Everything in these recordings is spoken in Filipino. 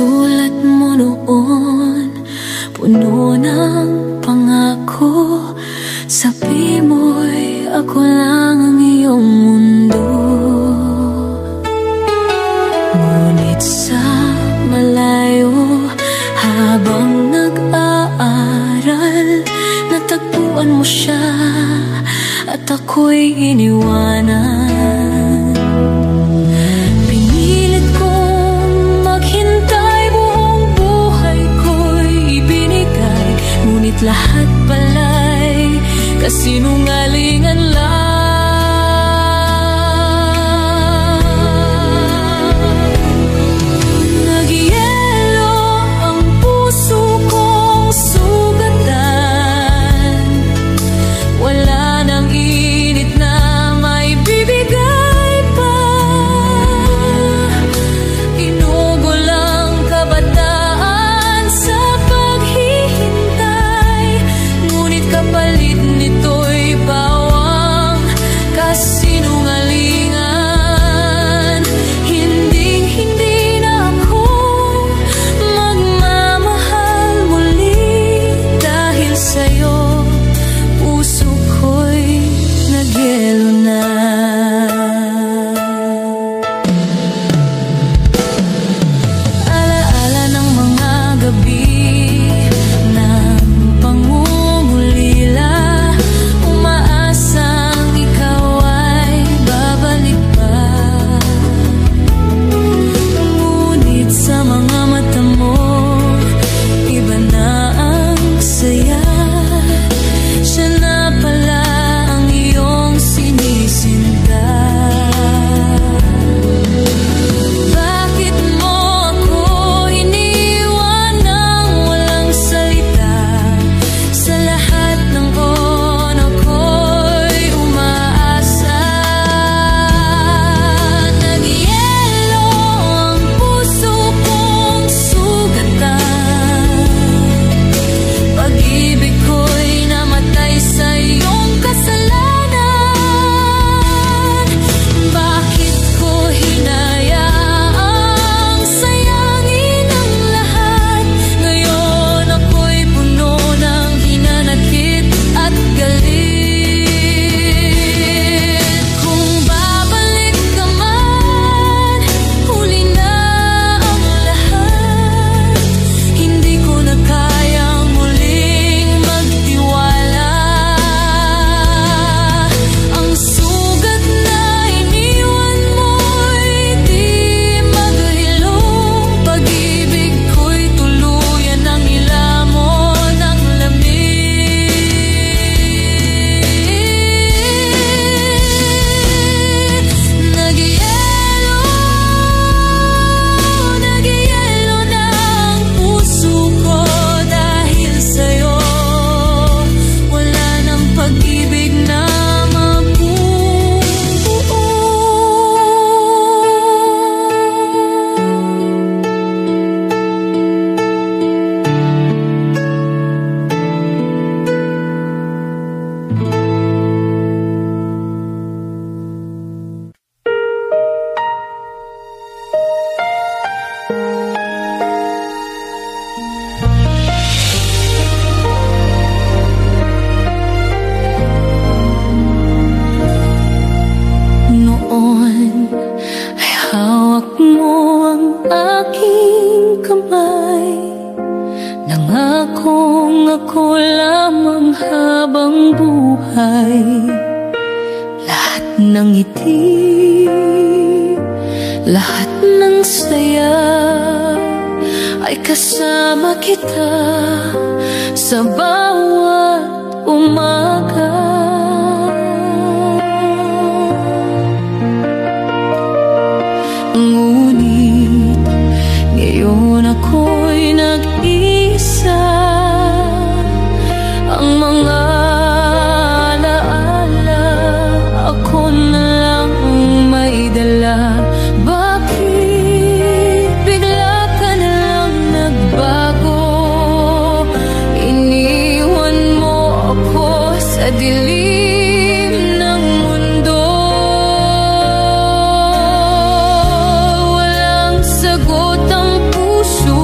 sulat mo noon, puno ng pangako. Sabi mo'y ako lang ang iyong mundo. Ngunit sa malayo, habang nag-aaral, natagpuan mo siya at ako'y iniwanan. Pinilit kong maghintay, buong buhay ko'y ibinigay. Ngunit lahat pala'y kasinungalingan lang. Nagyelo ang puso kong sugatan. Wala nang init na may bibigay pa. Inugol ang kabataan sa paghihintay. Ngunit kapalit nito'y bawang kasinungalingan. Hinding-hindi na ako magmamahal muli. Dahil sa'yo, puso ko'y nagyelo na. Alaala ng mga gabi ng pangungulila, umaasang ikaw ay babalik pa. Ngunit sa mga mata mo, iba na ang saya. Siya na pala ang iyong sinisinta. Bakit mo ako iniwan nang walang salita? Sa lahat ng oras ako'y umaasa. Nagyelo ang puso kong sugatan. Pag-ibig ko'y namatay sa iyong kasalanan. Bakit ko hinayaang sayangin ang lahat? Ngayon ako'y puno ng hinanakit at galit. Kung babalik ka man, huli na ang lahat. Hindi ko na kayang muling magtiwala. Ang sugat na iniwan mo'y di maghilom. Pag-ibig ko'y tuluyan ang ilamon ng lamig. Nagyelo na ang puso ko dahil sa'yo. Wala nang pag-ibig na mabubuo. Noon ay hawak mo ang aking kamay. Nangakong ako lamang habang buhay. Lahat ng ngiti, lahat ng saya ay kasama kita sa bawat umaga. Ngunit ngayon ako'y nag-isa. Ang mga alaala ako na lang may dala. Bakit bigla ka na lang nagbago? Iniwan mo ako sa dilim ng mundo. Walang sagot ang puso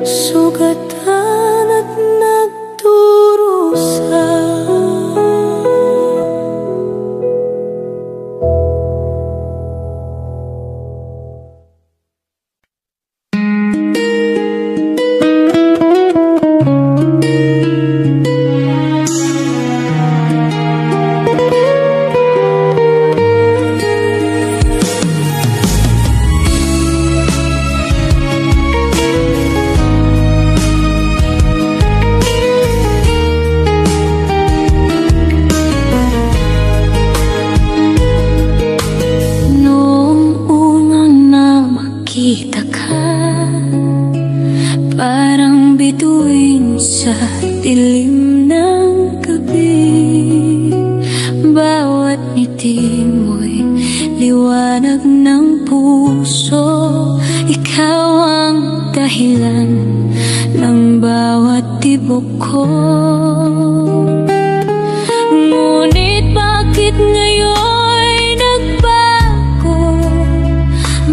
sugatan at nagdurusa. Sa dilim ng gabi, bawat ngiti mo'y liwanag ng puso. Ikaw ang dahilan ng bawat tibok ko. Ngunit bakit ngayon nagbago?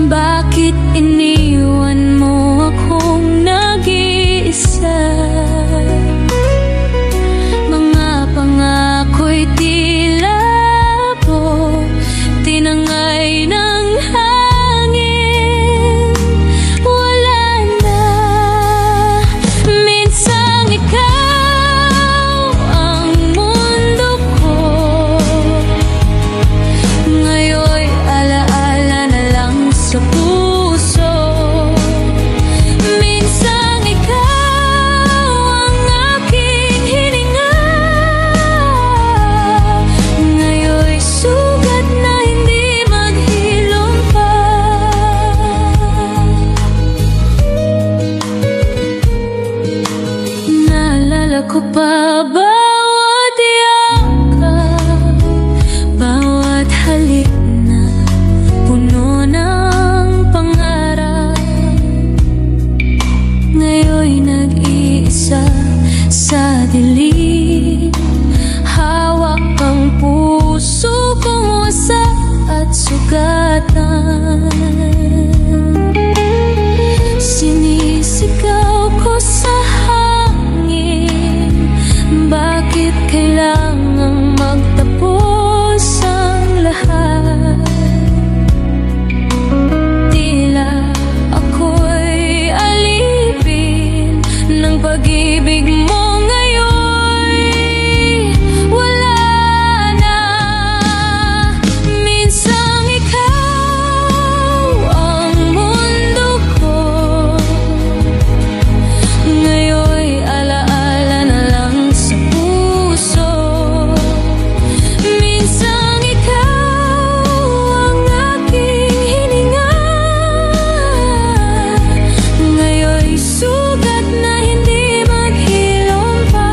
Bakit iniwan mo akong nag-iisa? Ko pa bawat yakap, bawat halik na puno ng pangarap. Ngayon'y nag-iisa sa dilim, hawak ang puso kong wasa at sugatan. Sinisigaw ko sa bakit kailangang magtapos ang lahat? Tila ako'y alipin ng pag-ibig mo ngayon. Wala na. Minsang ikaw ang mundo ko. Ngayon'y alaala na lang sa puso. Minsang ikaw ang aking hininga. Ngayon'y sugat na hindi maghilom pa.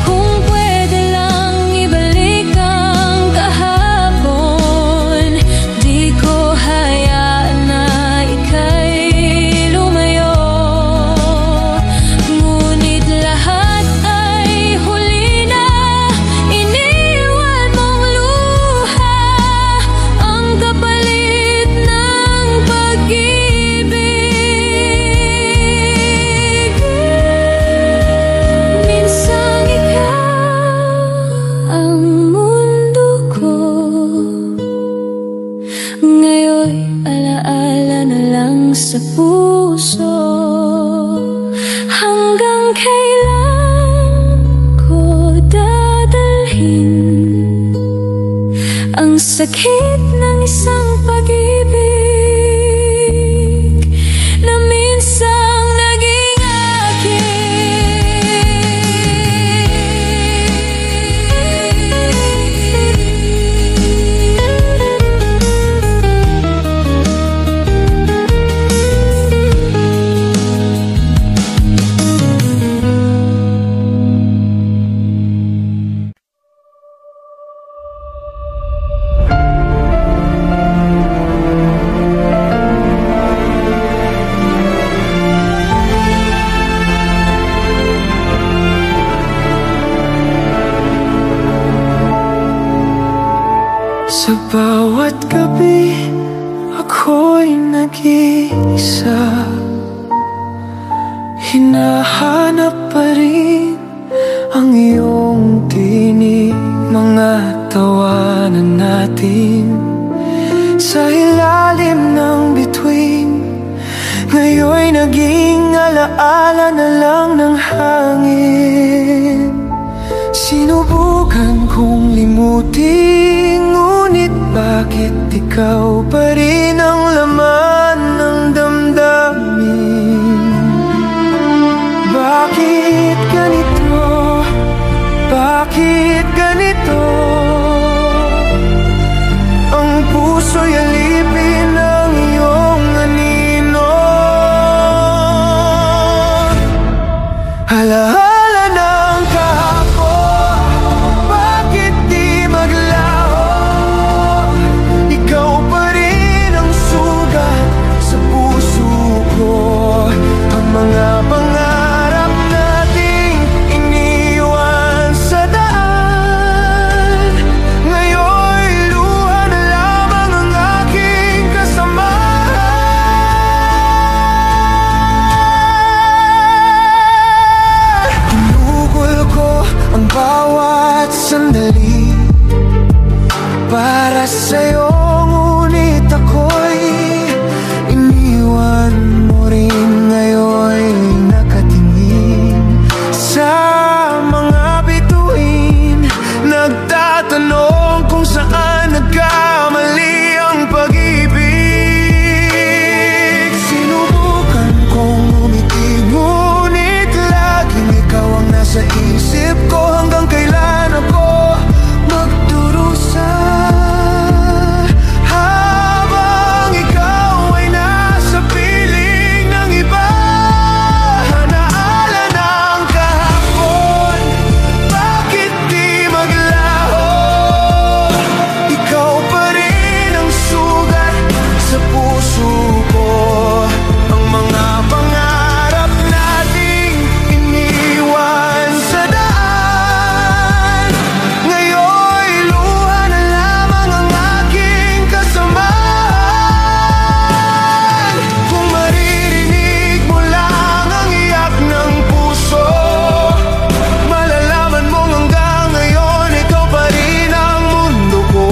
Kung pwede lang ibalik ang kahapon, di ko hayaan na ika'y lumayo. Ngunit lahat ay huli na, iniwan mong luha, ang kapalit ng pag-ibig. Minsang ikaw ang mundo ko. Ngayon'y alaala na lang sa puso. Hanggang kailan ko dadalhin ang sakit ng isang pag-ibig na minsang naging sa bawat gabi, ako'y nag-iisa. Hinahanap pa rin ang iyong tinig, mga tawanan natin sa ilalim ng bituin. Ngayon'y naging alaala na lang ng hangin. Sinubukan kong limutin, ngunit bakit ikaw pa rin ang laman ng damdamin? Bakit ganito? Bakit ganito? Ang puso'y alipin ng iyong anino. Alaala ng kahapon, bakit di maglaho? Ikaw pa rin ang sugat sa puso ko. Ang mga pangarap nating iniwan sa daan, ngayon'y luha na lamang ang aking kasamahan. Hinugol ko ang bawat sandali para sa'yo, ngunit ako'y iniwan mo rin. Ngayon'y nakatingin sa mga bituin, nagtatanong kung saan nagkamali ang pag-ibig. Sinubukan kong umiti, ngunit laging ikaw ang nasa isip ko. Hanggang kailan ako magdurusa habang ikaw ay nasa piling ng iba? Hanaala ng kahapon, bakit di maglaho? Ikaw pa rin ang sugat sa puso ko. Ang mga pangarap nating iniwan sa daan, ngayon'y luha na lamang ang aking kasamahan. Kung maririnig mo lang ang iyak ng puso, malalaman mong hanggang ngayon ikaw pa rin ang mundo ko.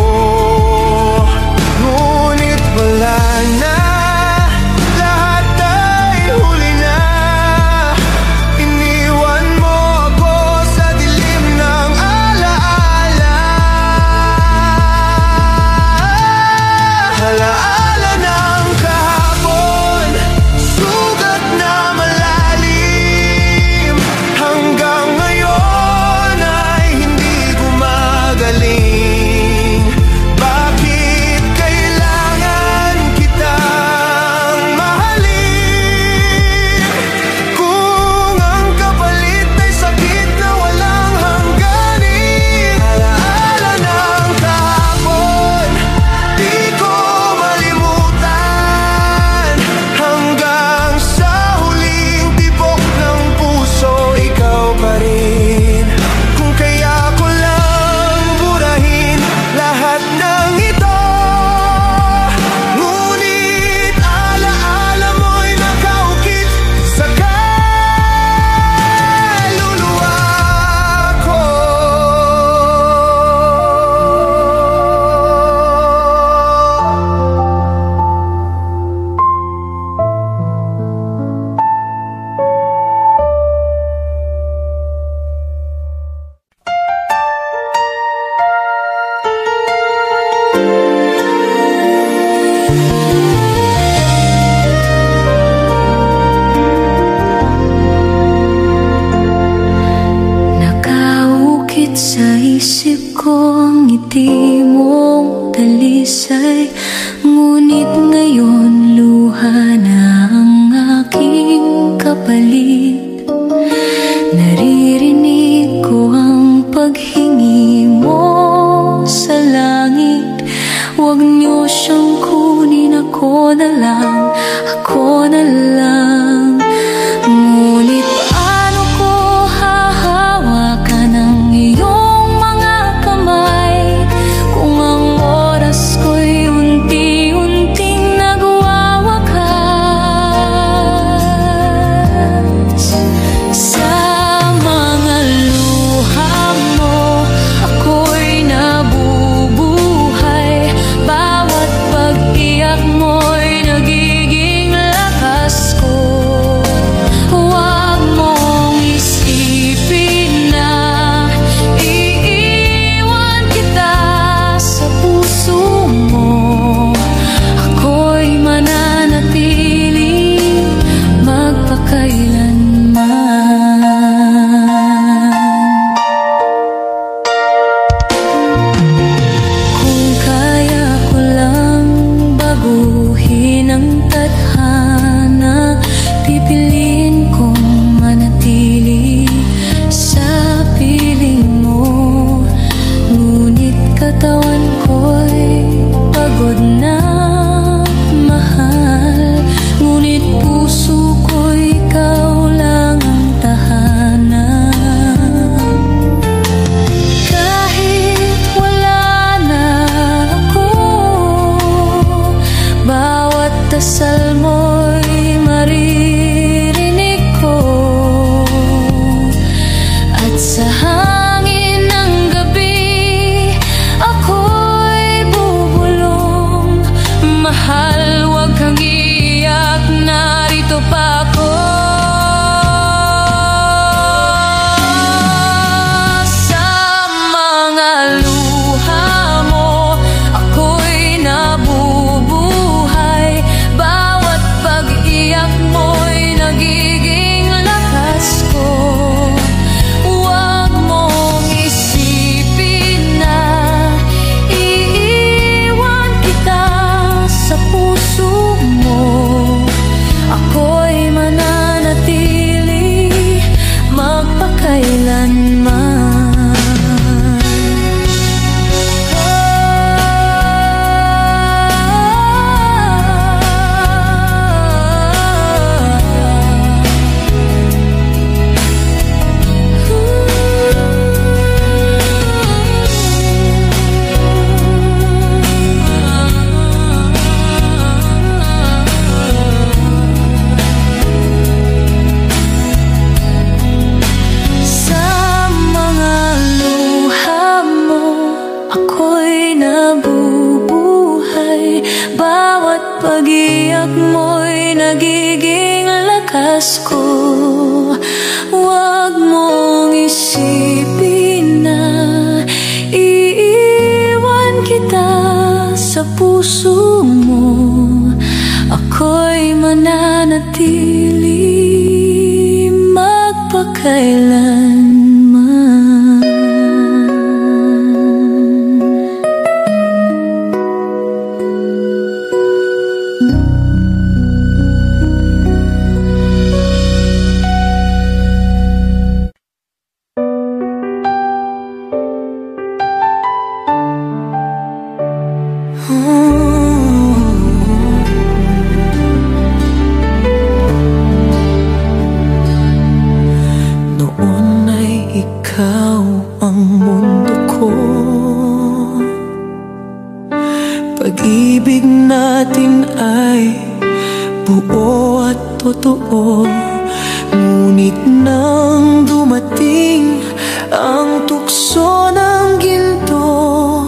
Ngunit wala na, lahat ay huli na. Iniwan mo ako sa dilim ng alaala. Alaala ng kahapon, sugat na malalim. Hanggang ngayon ay hindi gumagaling. Bakit kailangan kitang mahalin kung ang kapalit ay sakit na walang hangganin? Alaala ng kahapon, di ko malimutan. Hanggang sa huling tibok ng puso, ikaw pa rin. Kung kaya ko lang burahin lahat ng ito, ngunit alaala mo'y nakaukit sa kaluluwa ko. Nakaukit sa isip ko ang ngiti mong dalisay, ngunit ngayon luha na ang aking kapalit. Naririnig ko ang paghingi mo sa langit, huwag niyo siyang kunin, ako na lang, ako na lang. Ngunit paano ko hahawakan ang iyong mga kamay kung ang oras ko'y unti-unting nagwawakas? ng tadhana, pipiliin kong manatili sa piling mo. Ngunit katawan ko'y pagod na, mahal. Ngunit puso ko'y ikaw lang ang tahanan. Kahit wala na ako, bawat dasal mo'y maririnig ko. At sa hangin ng gabi, ako'y bubulong. Mahal, huwag kang iiyak, narito pa ako. Sa mga luha mo, ako'y nabubuhay. Bawat pag-iyak mo'y nagiging lakas ko. Huwag mong isipin na iiwan kita sa puso mo. Ako'y mananatili magpakailanman. Sa mga luha mo, ako'y nabubuhay. Bawat pag-iyak mo'y nagiging lakas ko. Huwag mong isipin na iiwan kita sa puso mo. Ako'y mananatili magpakailanman. Noon ay ikaw ang mundo ko. Pag-ibig natin ay buo at totoo. Ngunit nang dumating ang tukso ng ginto,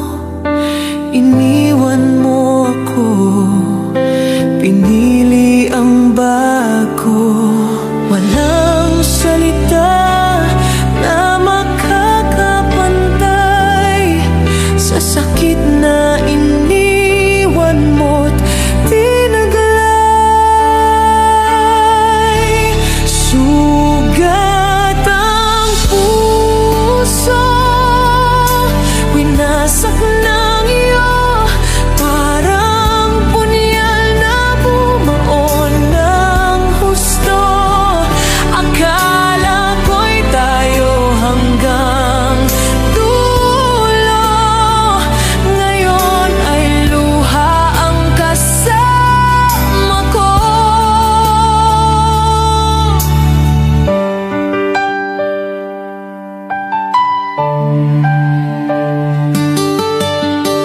iniwan mo ako, pinili ang bago. Walang salita na makakapantay sa sakit na iniwan mo't tinaglay. Sugat ang puso, winasak ng iyo, parang punyal na bumaon ng husto. Akala ko'y tayo hanggang dulo, ngayon ay luha ang kasama ko.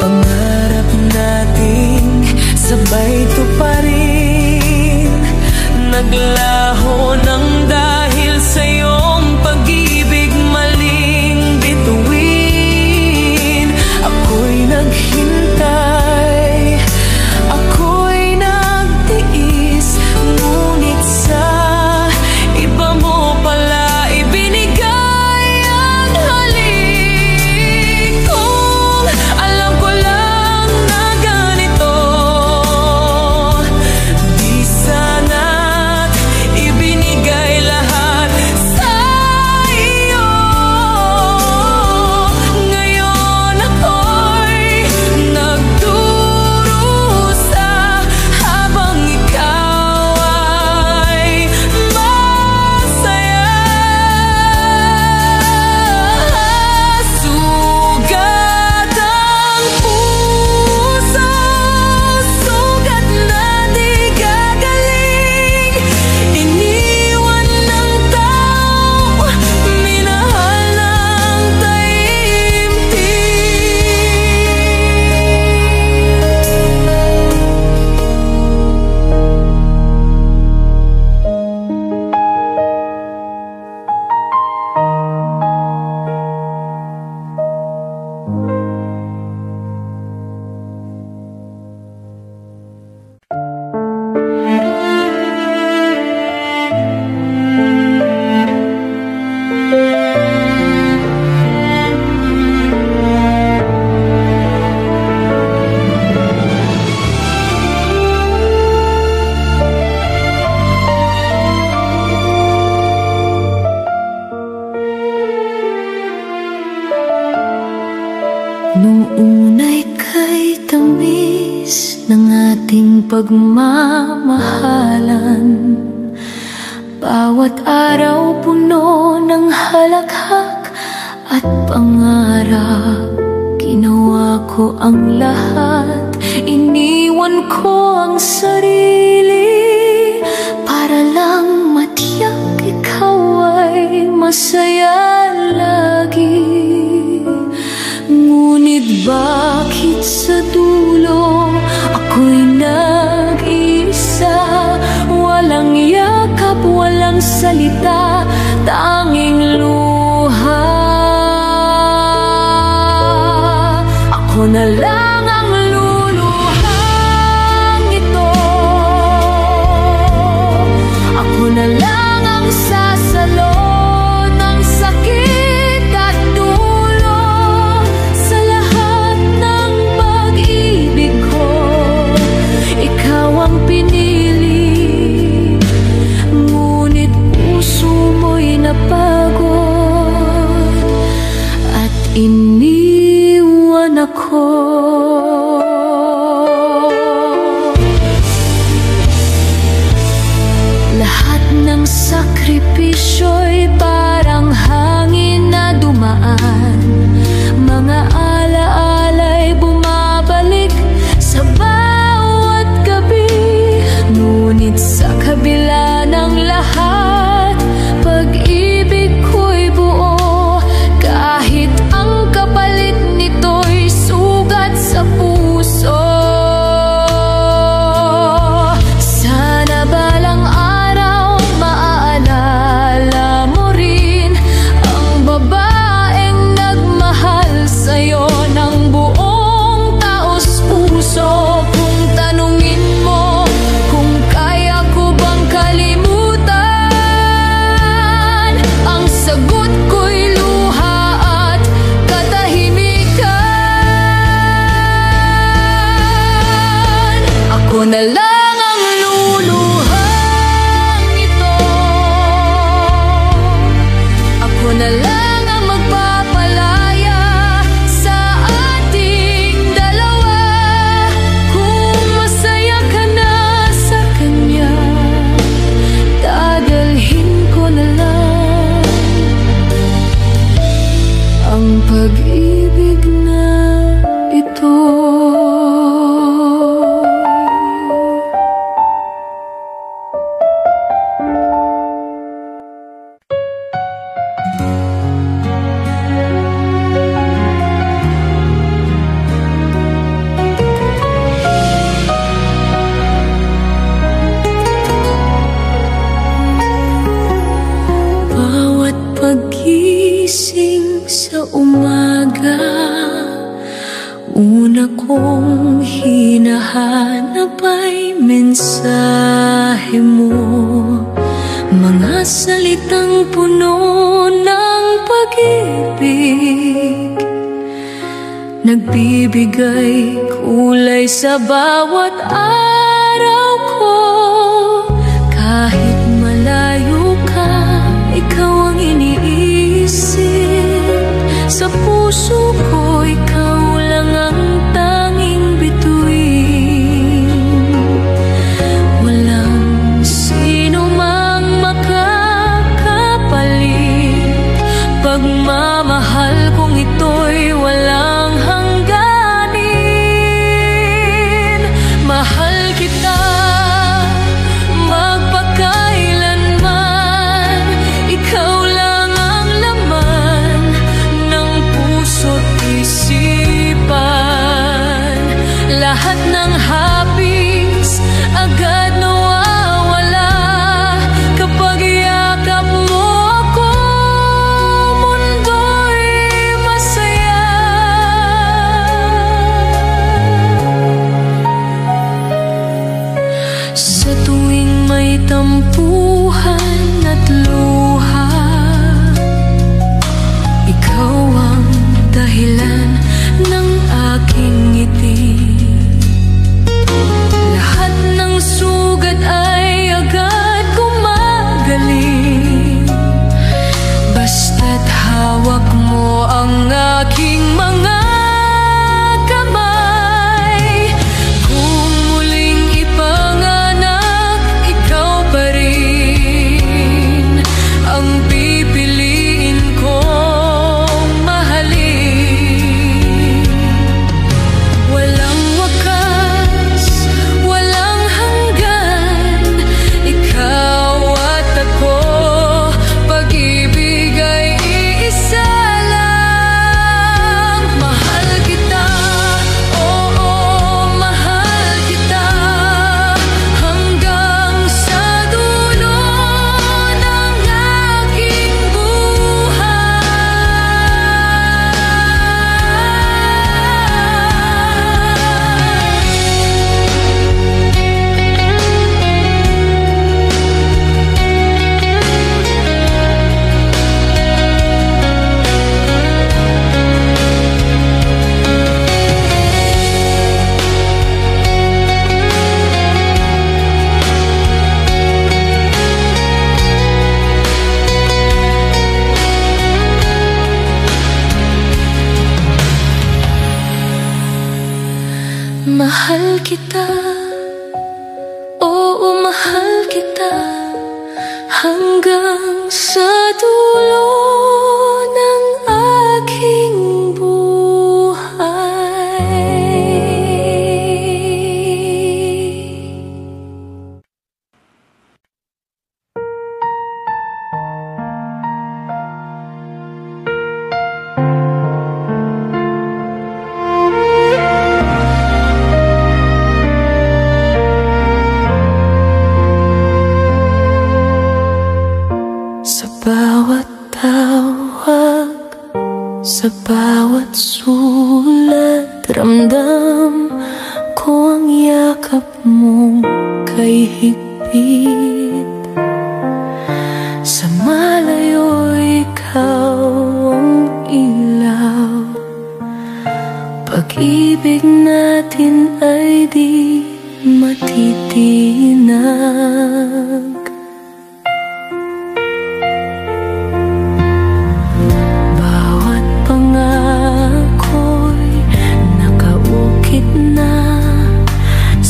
Pangarap nating sabay tuparin, naglaho ng dahil sa iyong pag-ibig maling bituin. Ako'y naghintay, ako'y nagtiis, ngunit sa iba mo pala ibinigay ang halik. Kung alam ko lang na ganito, di sana't pagmamahalan. Bawat araw puno ng halakhak at pangarap. Ginawa ko ang lahat, iniwan ko ang sarili para lang matiyak ikaw ay masaya lagi. Ngunit bakit sa dulo ako'y nag-iisa? Walang yakap, walang salita, tanging luha. Ako na lang ang luluhang ito. Ako na lang ang sasalo ng sakit at dulo sa lahat ng pag-ibig ko. Ikaw ang pinili, ngunit puso mo'y napagod at iniwan ako. Lahat ng sakripisyo'y parang hangin na dumaan. Mga alaala'y bumabalik sa bawat gabi. Ngunit sa kabila ng lahat, pag-ibig ko'y buo. Kahit ang kapalit nito'y sugat sa puso. Sana balang araw maaalala mo rin ang babaeng nagmahal sa'yo ng buong taos-puso. Kung tanungin mo kung kaya ko bang kalimutan, ang sagot ko'y luha at katahimikan. Ako na lang ang luluhang ito. Ako na lang ang magpapalaya sa ating dalawa. Kung masaya ka na sa kanya, dadalhin ko na lang ang pag-ibig na ito. Bawat paggising sa umaga, una kong hinahanap ay mensahe mo. Mga salitang puno ng pag-ibig, nagbibigay kulay sa bawat araw ko. Kahit malayo ka, ikaw ang iniisip. Sa puso ko, ikaw lang ang tanging bituin. Walang sino mang makakapalit. Pagmamahal kong ito'y walang hangganin. Mahal kita magpakailanman. Ikaw lang ang laman ng puso't isipan. Lahat ng hapis agad nawawala kapag yakap mo ako. Mundo'y masaya. Sa tuwing may tampuhan at luha, ikaw ang dahilan ng aking ngiti. Lahat ng sugat ay agad gumagaling, basta't hawak mo ang aking mga kamay. Kung muling ipa hanggang sa dulo ng aking bawat tawag, sa bawat sulat, ramdam ko ang yakap mo kay higpit. Sa malayo ikaw ang ilaw, pag-ibig natin ay di matitinag.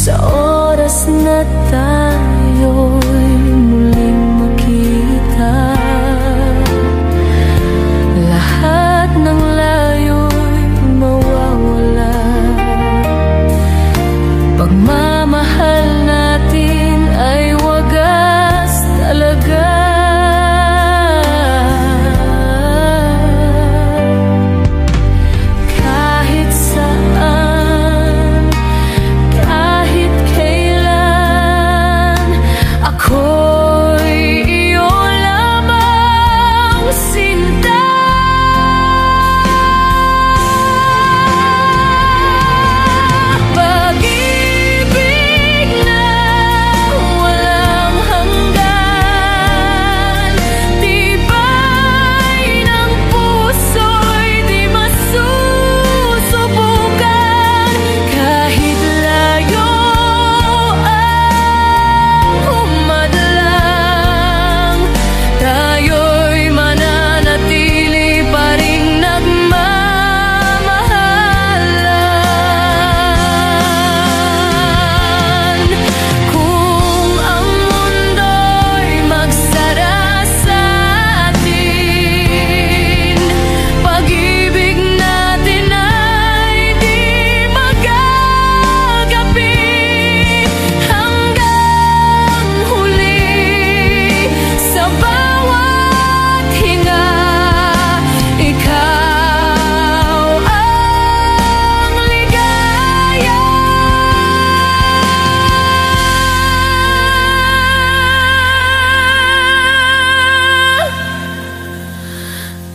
Sa oras na tayo'y muling makita, lahat ng layo'y mawawala. Pagmamahal natin ay wagas talaga.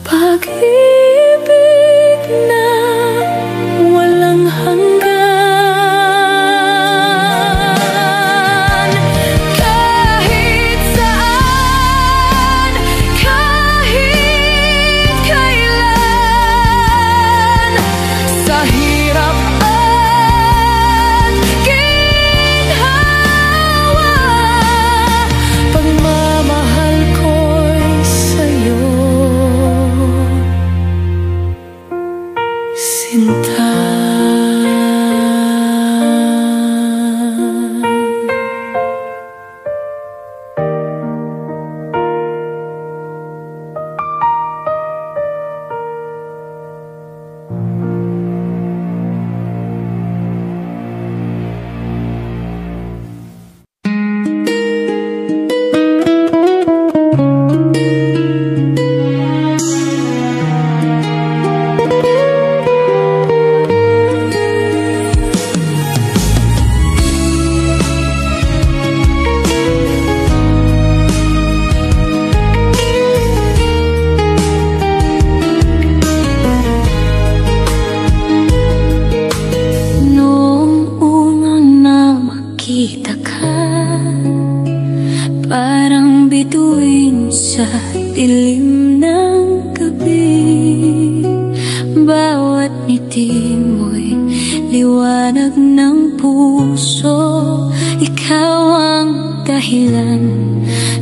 Pag-ibig na walang hanggan, kahit saan, kahit kailan, sa hirap at ginhawa, pagmamahal ko'y sa'yo, Sinta. Parang bituin sa dilim ng gabi, bawat ngiti mo'y liwanag ng puso. Ikaw ang dahilan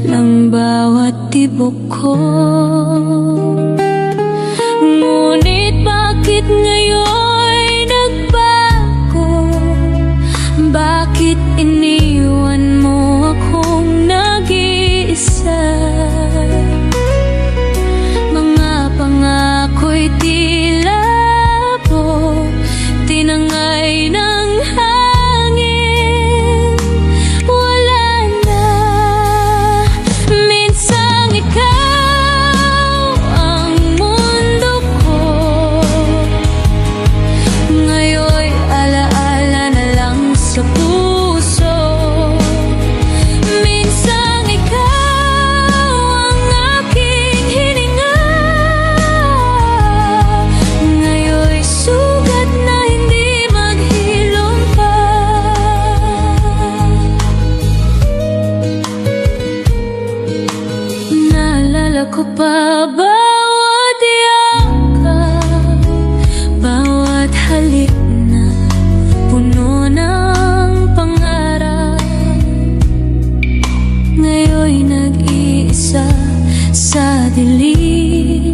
ng bawat tibok ko. Ngunit bakit ngayon'y nagbago? Bakit iniwan mo akong nag-iisa? ko pa bawat yakap, bawat halik na puno ng pangarap. Ngayon'y nag-iisa sa dilim,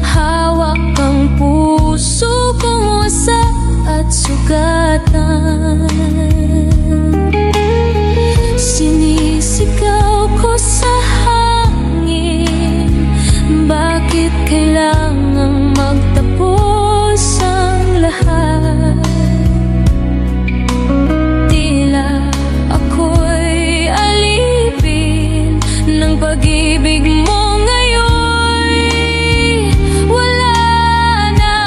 hawak ang puso kong wasak at sugatan. Sinisigaw ko sa hangin, bakit kailangang magtapos ang lahat? Tila ako'y alipin ng pag-ibig mo ngayon, wala na.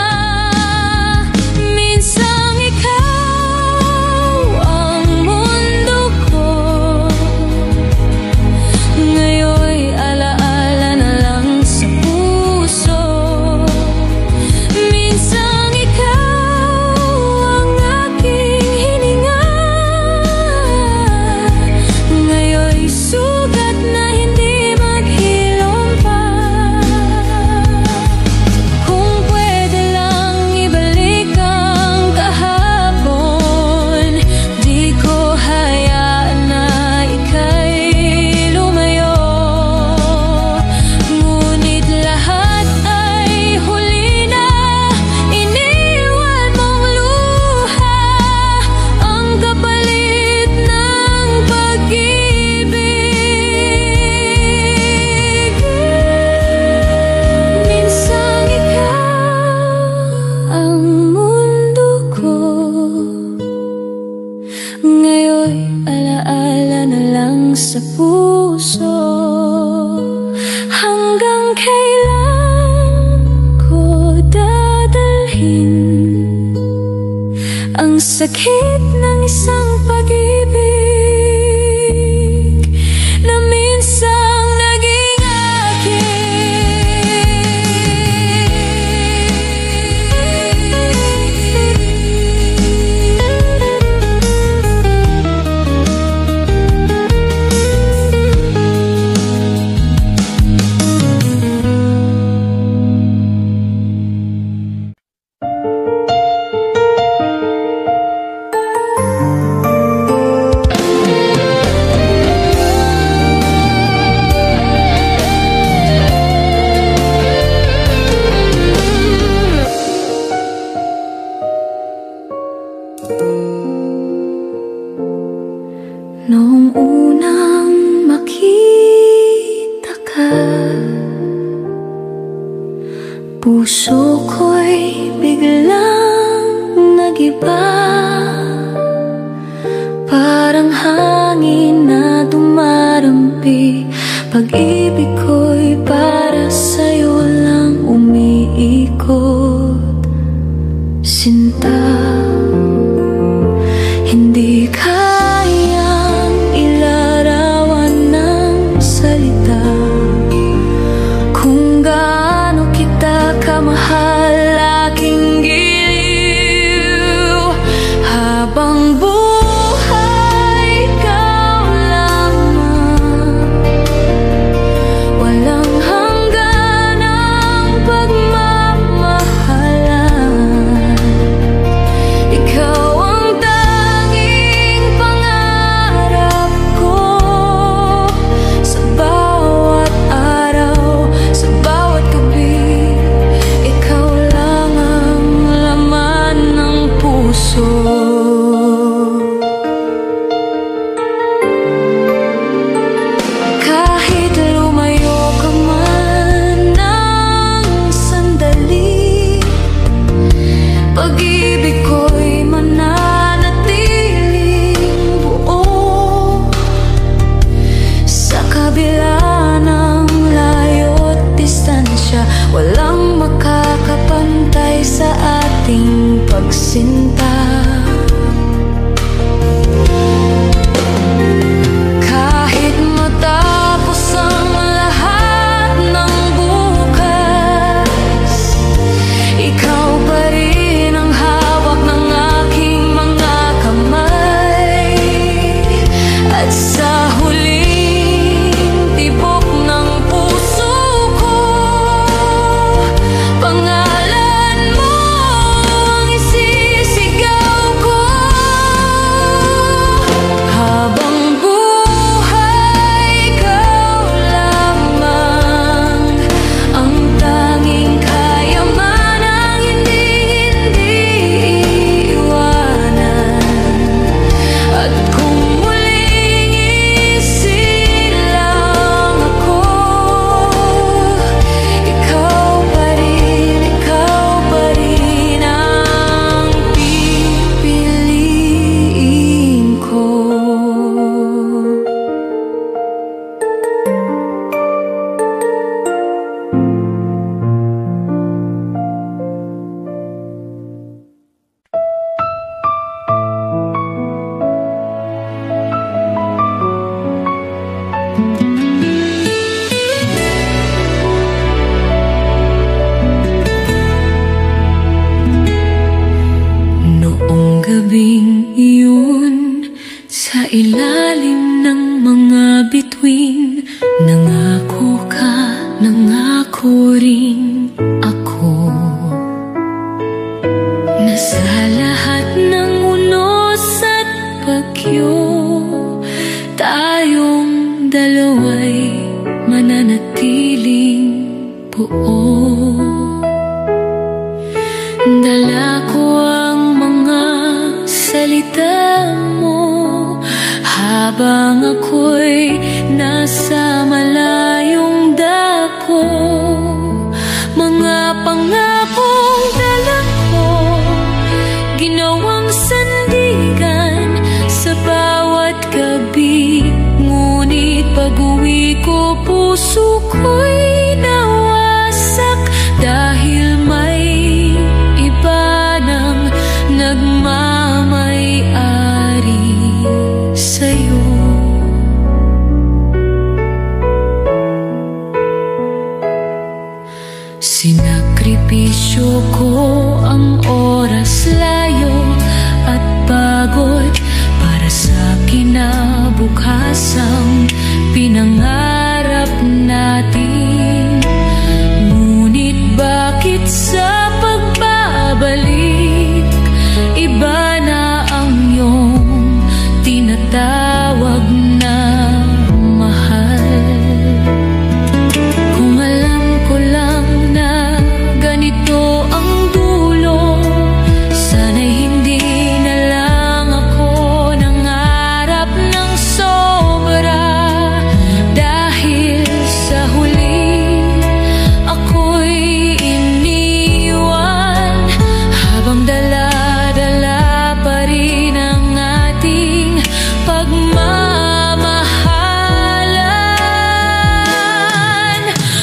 Minsang ikaw ang mundo ko, ngayon'y alaala na lang sa puso. Minsang ikaw ang aking hininga, ngayon'y sugat na hindi maghilom pa. Kung pwede lang ibalik ang kahapon, di ko hayaan na ika'y lumayo. Ngunit lahat ay huli na, iniwan mong luha, ang kapalit ng pag-ibig. Minsang ikaw ang mundo ko, ngayon'y alaala na lang sa puso. Hanggang kailan ko dadalhin ang sakit ng isang pag-ibig na minsang naging noong unang makita ka, puso ko'y biglang nag-iba. Parang hangin na dumarampi, pag-ibig ko'y para sa'yo lang umiikot. Sinta, hindi kayang ilarawan ng salita kung gaano kita kamahal, aking giliw. Habang buhay ikaw lamang, walang hanggan ang pagmamahalan. Ikaw ang tanging pangarap ko, sa bawat araw, sa bawat gabi. Ikaw lang ang laman ng puso. Kahit lumayo ka man ng sandali, pag-ibig ko'y mananatiling buo. Sa kabila ng layo't distansya, walang makakapantay sa ating pagsinta. Kahit matapos ang lahat ng bukas, ikaw pa rin ang hawak ng aking mga kamay. At sa huling tibok ng puso dalawa'y mananatiling buo. Dala ko ang mga salita mo habang ako'y nasa malayong dako. Mga pangakong dala ko, ginawang sandigan sa bawat gabi. Ngunit pag-uwi ko, puso ko'y nawasak dahil may iba nang nagmamay-ari sa'yo. Sinakripisyo ko ang oras, layo at pagod para sa kinabukasang pinangarap natin. Ngunit bakit sa pagbabalik, iba na ang iyong tinatawag na mahal? Kung alam ko lang na ganito ang dulo, sana'y hindi na lang ako nangarap ng sobra. Dahil sa huli, ako'y iniwan habang dala-dala pa rin ang ating pagmamahalan.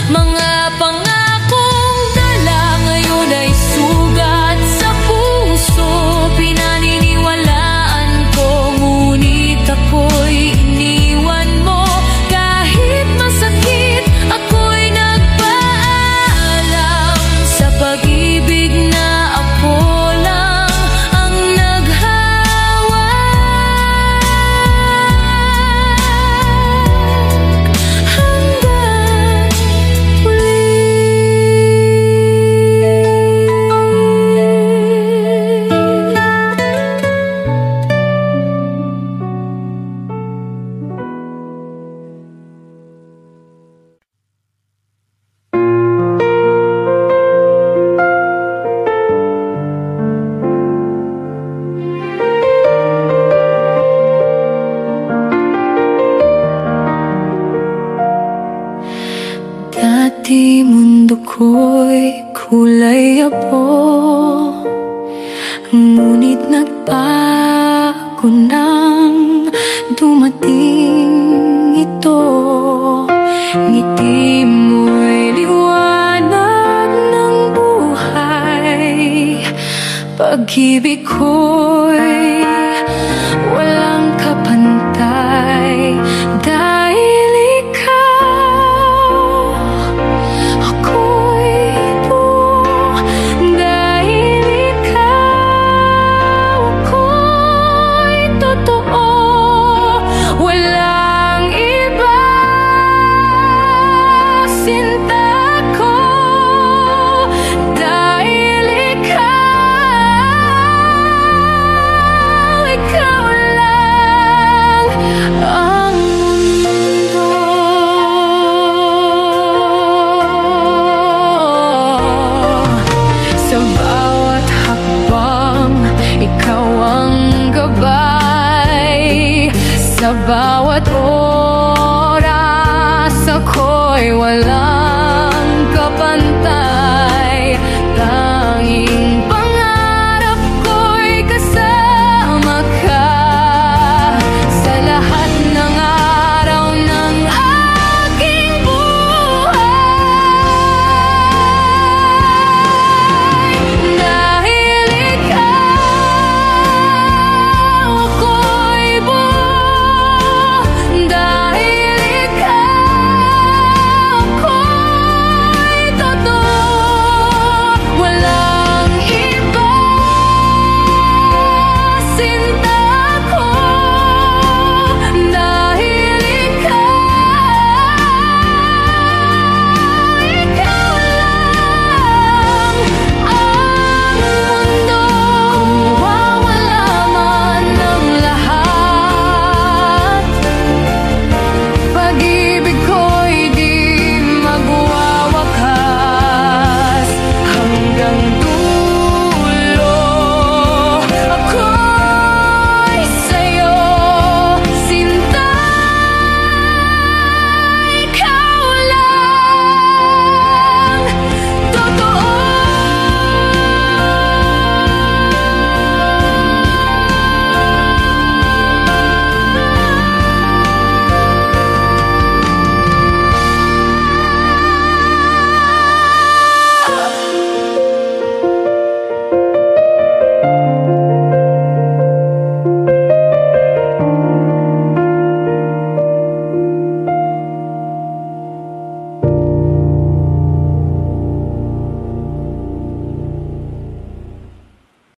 Mga pangakong dala ngayon ay sugat sa puso. Pinaniniwalaan ko, ngunit ako'y iniwan mo. Kahit masakit, ako'y nagpaalam sa pag-ibig na ako lang ang naghawak. Hanggang huli. Dati mundo ko'y kulay abo, ngunit nagbago nang dumating ito. Ngiti mo'y liwanag ng buhay. Pag-ibig ko'y walang kapantay. Dahil ikaw, ako'y buo. Dahil ikaw, ako'y totoo. Walang iba, sinta ko. Dahil ikaw lang ang mundo. Sa bawat hakbang, ikaw ang gabay. Sa bawat oras, ako'y wala